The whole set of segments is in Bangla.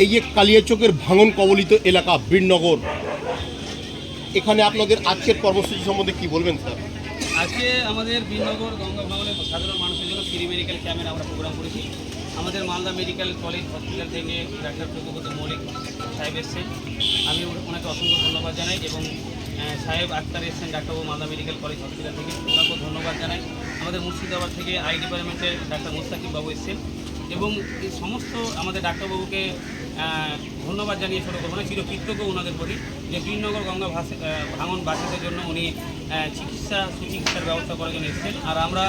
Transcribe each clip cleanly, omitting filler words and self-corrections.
এই যে কালিয়াচকের ভাঙন কবলিত এলাকা বীরনগর, এখানে আপনাদের আজকের কর্মসূচি সম্বন্ধে কি বলবেন স্যার? আজকে আমাদের বীরনগর গঙ্গা ভাঙনের সাধারণ মানুষের জন্য ফ্রি মেডিকেল ক্যাম্পের আমরা প্রোগ্রাম করেছি। আমাদের মালদা মেডিকেল কলেজ হসপিটাল থেকে ডাক্তার প্রদ্যোত মৌলিক সাহেব এসছেন, আমি ওনাকে অসংখ্য ধন্যবাদ জানাই, এবং সাহেব আক্তার এসছেন ডাক্তারবাবু মালদা মেডিকেল কলেজ হসপিটাল থেকে, ওনাকেও ধন্যবাদ জানাই। আমাদের মুর্শিদাবাদ থেকে আই ডিপার্টমেন্টের ডাক্তার মোস্তাকিব বাবু এসছেন, এবং এই সমস্ত আমাদের ডাক্তারবাবুকে ধন্যবাদ জানিয়ে ছোটো করবো না, চিরকৃতজ্ঞ ওনাদের প্রতি যে বীরনগর গঙ্গা ভাঙন বাসীদের জন্য উনি সুচিকিৎসার ব্যবস্থা করার জন্য এসেছেন। আর আমরা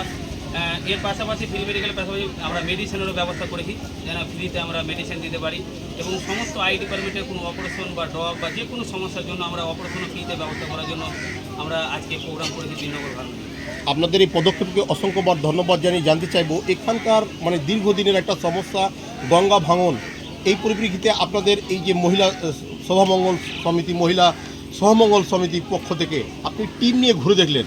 এর পাশাপাশি ফ্রি মেডিকেলের পাশাপাশি আমরা মেডিসিনেরও ব্যবস্থা করেছি, যেন ফ্রিতে আমরা মেডিসিন দিতে পারি, এবং সমস্ত আই ডিপার্টমেন্টের কোনো অপারেশন বা ড্রপ বা যে কোনো সমস্যার জন্য আমরা অপারেশনও ফ্রিতে ব্যবস্থা করার জন্য আমরা আজকে প্রোগ্রাম করেছি বীরনগর ভাঙন। আপনাদের এই পদক্ষেপকে অসংখ্যবার ধন্যবাদ জানিয়ে জানতে চাইবো, এখানকার মানে দীর্ঘদিনের একটা সমস্যা গঙ্গা ভাঙন, এই পরিপ্রেক্ষিতে আপনাদের এই যে মহিলা সভামঙ্গল সমিতি, মহিলা সহমঙ্গল সমিতির পক্ষ থেকে আপনি টিম নিয়ে ঘুরে দেখলেন,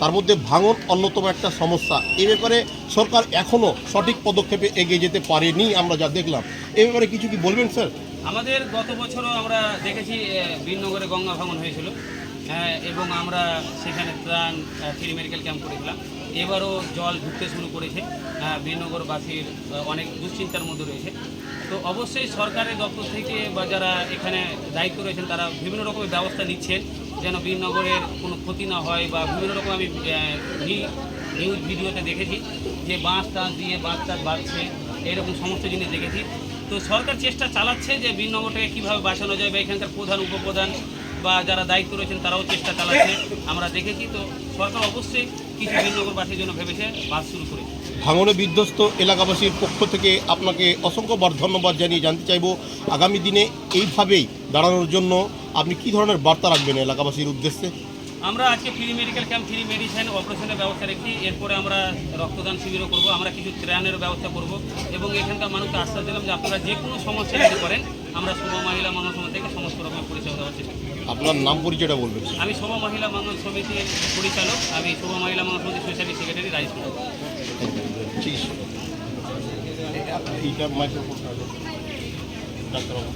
তার মধ্যে ভাঙন অন্যতম একটা সমস্যা। এ ব্যাপারে সরকার এখনও সঠিক পদক্ষেপে এগিয়ে যেতে পারেনি, আমরা যা দেখলাম। এ ব্যাপারে কিছু কি বলবেন স্যার? আমাদের গত বছরও আমরা দেখেছি বীরনগরে গঙ্গা ভাঙন হয়েছিল, এবং আমরা সেখানে ত্রাণ ফ্রি মেডিকেল ক্যাম্প করেছিলাম। এবারও জল ঢুকতে শুরু করেছে, বীরনগরবাসীর অনেক দুশ্চিন্তার মধ্যে রয়েছে। তো অবশ্যই সরকারের দপ্তর থেকে বা যারা এখানে দায়িত্ব রয়েছেন তারা বিভিন্ন রকমের ব্যবস্থা নিচ্ছেন যেন বীরনগরের কোনো ক্ষতি না হয়, বা বিভিন্ন রকম আমি নিউজ ভিডিওতে দেখেছি যে বাঁশ টাঁশ দিয়ে বাঁশ টাঁশ বাঁধছে, এরকম সমস্ত জিনিস দেখেছি। তো সরকার চেষ্টা চালাচ্ছে যে বীরনগরটাকে কীভাবে বাঁচানো যায়, বা এখানকার প্রধান উপপ্রধান বা যারা দায়িত্ব রয়েছেন তারাও চেষ্টা চালাচ্ছে, আমরা দেখেছি। তো সরকার অবশ্যই কিছু বীরনগরবাসীর জন্য ভেবেছে বাস শুরু করে। ভাঙনে বিধ্বস্ত এলাকাবাসীর পক্ষ থেকে আপনাকে অসংখ্যবার ধন্যবাদ জানিয়ে জানতে চাইব, আগামী দিনে এইভাবেই দাঁড়ানোর জন্য আপনি কী ধরনের বার্তা রাখবেন এলাকাবাসীর উদ্দেশ্যে? আমরা আজকে free medical camp, free medicine, অপারেশনের ব্যবস্থা রেখেছি। এরপরে আমরা রক্তদান শিবিরও করব, আমরা কিছু ত্রাণের ব্যবস্থা করব, এবং এখানকার মানুষকে আশ্বাস দিলাম যে আপনারা যে কোনো সমস্যা যদি করেন আমরা শোভা মহিলা মঙ্গল সমিতি থেকে সমস্ত রকমের পরিষেবা দেওয়ার চেষ্টা করব। আপনার নাম পরিচয়টা বলবেন? আমি শোভা মহিলা মঙ্গল সমিতির পরিচালক, আমি শোভা মহিলা মঙ্গল সমিতির সোসাইটি সেক্রেটারি রাইস। এইটা মাইক্রোফোন ডাক্তারবাবু।